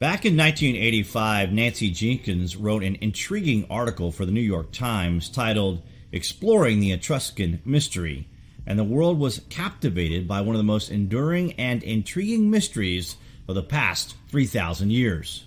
Back in 1985, Nancy Jenkins wrote an intriguing article for the New York Times titled Exploring the Etruscan Mystery, and the world was captivated by one of the most enduring and intriguing mysteries of the past 3,000 years.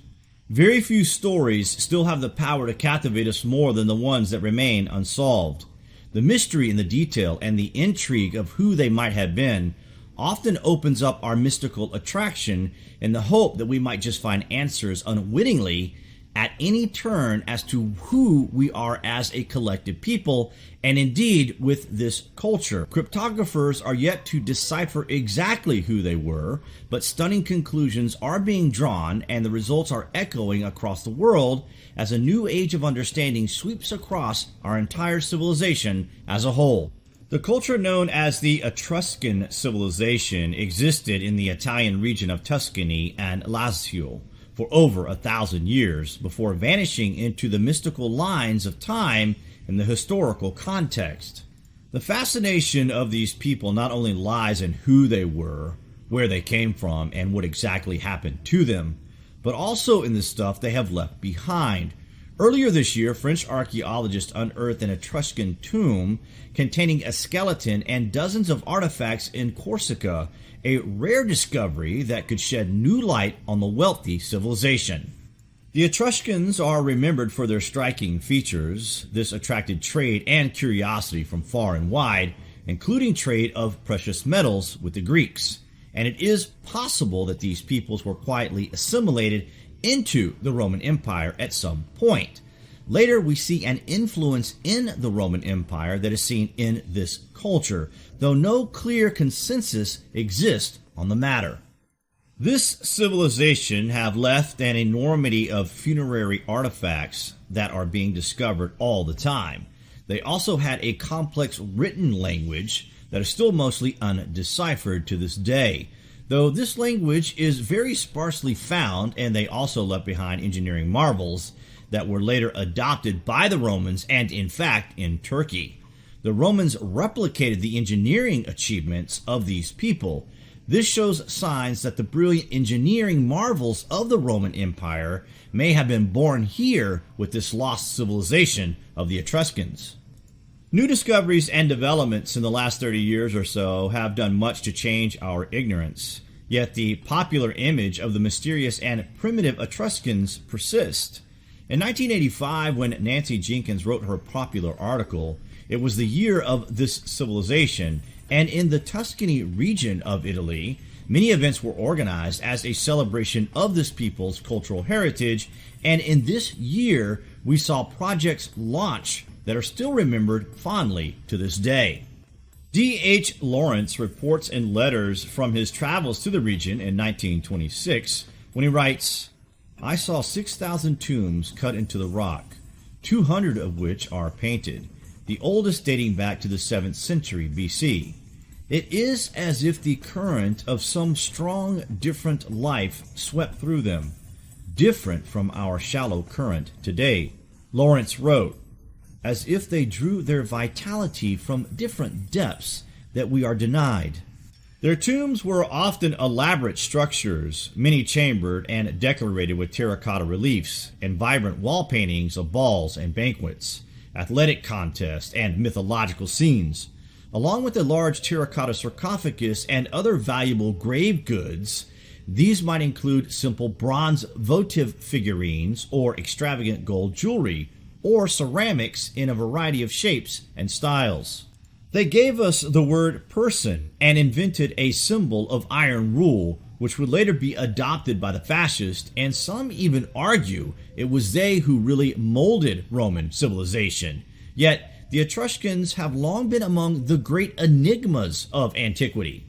Very few stories still have the power to captivate us more than the ones that remain unsolved. The mystery in the detail and the intrigue of who they might have been often opens up our mystical attraction in the hope that we might just find answers unwittingly at any turn as to who we are as a collective people, and indeed with this culture. Cryptographers are yet to decipher exactly who they were, but stunning conclusions are being drawn and the results are echoing across the world as a new age of understanding sweeps across our entire civilization as a whole. The culture known as the Etruscan civilization existed in the Italian region of Tuscany and Lazio for over 1,000 years before vanishing into the mystical lines of time in the historical context. The fascination of these people not only lies in who they were, where they came from, and what exactly happened to them, but also in the stuff they have left behind. Earlier this year, French archaeologists unearthed an Etruscan tomb containing a skeleton and dozens of artifacts in Corsica, a rare discovery that could shed new light on the wealthy civilization. The Etruscans are remembered for their striking features. This attracted trade and curiosity from far and wide, including trade of precious metals with the Greeks. And it is possible that these peoples were quietly assimilated into the Roman Empire at some point. Later, we see an influence in the Roman Empire that is seen in this culture, though no clear consensus exists on the matter. This civilization have left an enormity of funerary artifacts that are being discovered all the time. They also had a complex written language that is still mostly undeciphered to this day, though this language is very sparsely found, and they also left behind engineering marvels that were later adopted by the Romans and, in fact, in Turkey. The Romans replicated the engineering achievements of these people. This shows signs that the brilliant engineering marvels of the Roman Empire may have been born here with this lost civilization of the Etruscans. New discoveries and developments in the last 30 years or so have done much to change our ignorance, yet the popular image of the mysterious and primitive Etruscans persists. In 1985, when Nancy Jenkins wrote her popular article, it was the year of this civilization, and in the Tuscany region of Italy, many events were organized as a celebration of this people's cultural heritage, and in this year, we saw projects launch that are still remembered fondly to this day. D.H. Lawrence reports in letters from his travels to the region in 1926 when he writes, "I saw 6,000 tombs cut into the rock, 200 of which are painted, the oldest dating back to the 7th century BC. It is as if the current of some strong, different life swept through them, different from our shallow current today." Lawrence wrote, "As if they drew their vitality from different depths that we are denied." Their tombs were often elaborate structures, many-chambered and decorated with terracotta reliefs and vibrant wall paintings of balls and banquets, athletic contests, and mythological scenes. Along with a large terracotta sarcophagus and other valuable grave goods, these might include simple bronze votive figurines or extravagant gold jewelry, or ceramics in a variety of shapes and styles. They gave us the word person and invented a symbol of iron rule, which would later be adopted by the fascists, and some even argue it was they who really molded Roman civilization. Yet, the Etruscans have long been among the great enigmas of antiquity.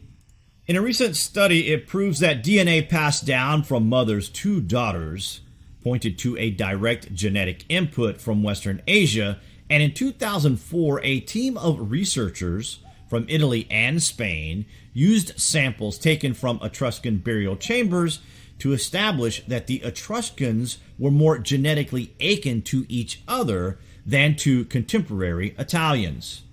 In a recent study, it proves that DNA passed down from mothers to daughters pointed to a direct genetic input from Western Asia, and in 2004, a team of researchers from Italy and Spain used samples taken from Etruscan burial chambers to establish that the Etruscans were more genetically akin to each other than to contemporary Italians.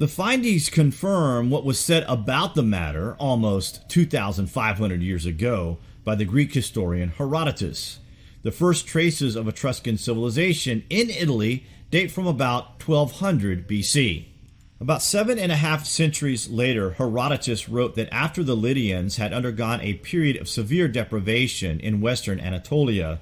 The findings confirm what was said about the matter almost 2,500 years ago by the Greek historian Herodotus. The first traces of Etruscan civilization in Italy date from about 1200 BC. About 7.5 centuries later, Herodotus wrote that after the Lydians had undergone a period of severe deprivation in western Anatolia,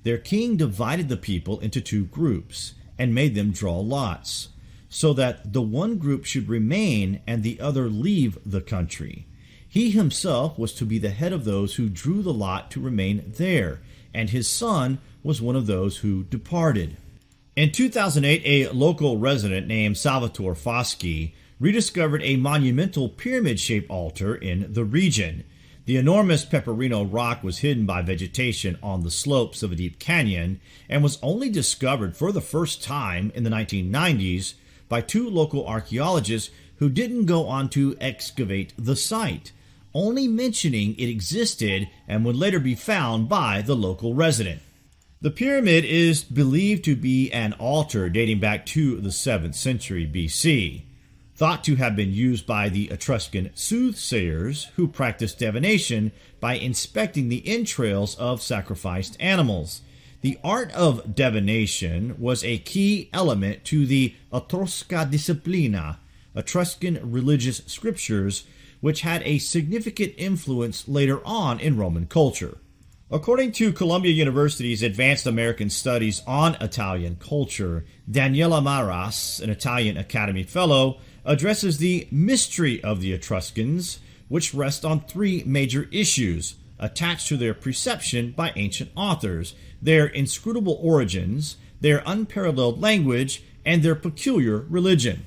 their king divided the people into two groups and made them draw lots, so that the one group should remain and the other leave the country. He himself was to be the head of those who drew the lot to remain there, and his son was one of those who departed. In 2008, a local resident named Salvatore Foschi rediscovered a monumental pyramid-shaped altar in the region. The enormous Peperino rock was hidden by vegetation on the slopes of a deep canyon and was only discovered for the first time in the 1990s by two local archaeologists who didn't go on to excavate the site, only mentioning it existed and would later be found by the local resident. The pyramid is believed to be an altar dating back to the 7th century BC, thought to have been used by the Etruscan soothsayers who practiced divination by inspecting the entrails of sacrificed animals. The art of divination was a key element to the Etrusca disciplina, Etruscan religious scriptures, which had a significant influence later on in Roman culture. According to Columbia University's Advanced American Studies on Italian Culture, Daniela Maras, an Italian Academy Fellow, addresses the mystery of the Etruscans, which rests on three major issues attached to their perception by ancient authors: their inscrutable origins, their unparalleled language, and their peculiar religion.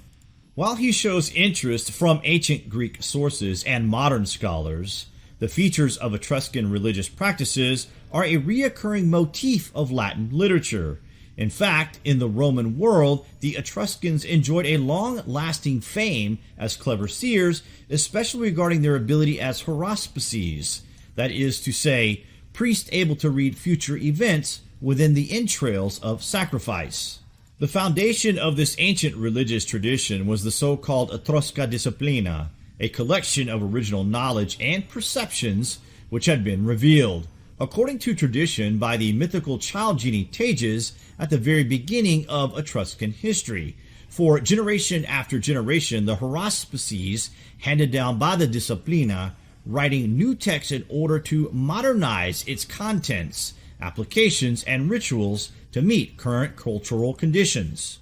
While he shows interest from ancient Greek sources and modern scholars, the features of Etruscan religious practices are a reoccurring motif of Latin literature. In fact, in the Roman world, the Etruscans enjoyed a long-lasting fame as clever seers, especially regarding their ability as haruspices, that is to say, priests able to read future events within the entrails of sacrifice. The foundation of this ancient religious tradition was the so-called Etrusca disciplina, a collection of original knowledge and perceptions which had been revealed, according to tradition, by the mythical child genie Tages at the very beginning of Etruscan history. For generation after generation, the haruspices handed down by the disciplina, writing new texts in order to modernize its contents, applications, and rituals to meet current cultural conditions.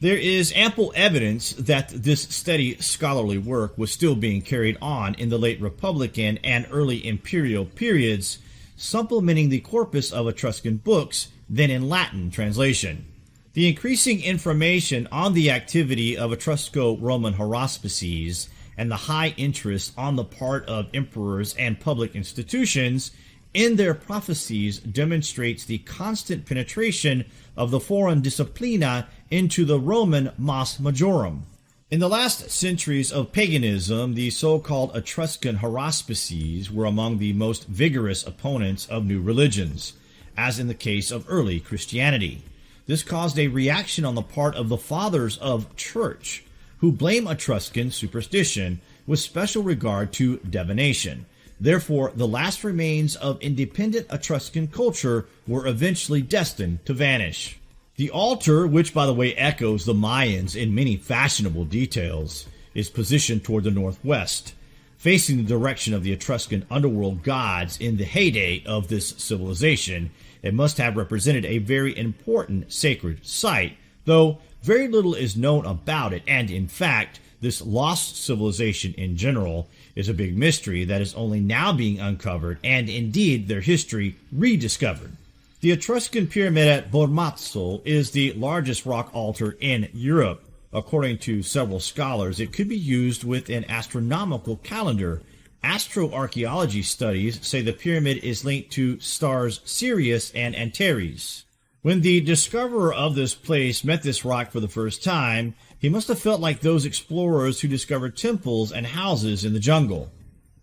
There is ample evidence that this steady scholarly work was still being carried on in the late Republican and early imperial periods, supplementing the corpus of Etruscan books, then in Latin translation. The increasing information on the activity of Etrusco-Roman haruspices and the high interest on the part of emperors and public institutions in their prophecies demonstrates the constant penetration of the foreign disciplina into the Roman Mos Majorum. In the last centuries of paganism, the so-called Etruscan haruspices were among the most vigorous opponents of new religions, as in the case of early Christianity. This caused a reaction on the part of the fathers of church, who blame Etruscan superstition with special regard to divination. Therefore, the last remains of independent Etruscan culture were eventually destined to vanish. The altar, which by the way echoes the Mayans in many fashionable details, is positioned toward the northwest, facing the direction of the Etruscan underworld gods in the heyday of this civilization. It must have represented a very important sacred site, though very little is known about it, and in fact, this lost civilization in general is a big mystery that is only now being uncovered and indeed their history rediscovered. The Etruscan pyramid at Bormazzo is the largest rock altar in Europe. According to several scholars, it could be used with an astronomical calendar. Astroarchaeology studies say the pyramid is linked to stars Sirius and Antares. When the discoverer of this place met this rock for the first time, he must have felt like those explorers who discovered temples and houses in the jungle.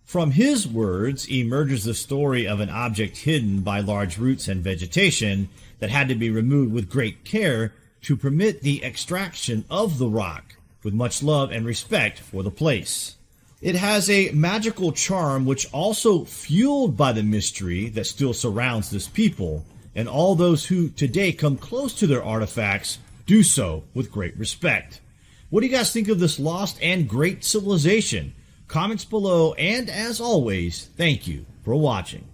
From his words emerges the story of an object hidden by large roots and vegetation that had to be removed with great care to permit the extraction of the rock. with much love and respect for the place. It has a magical charm which also fueled by the mystery that still surrounds this people, and all those who today come close to their artifacts do so with great respect. What do you guys think of this lost and great civilization? Comments below, and as always, thank you for watching.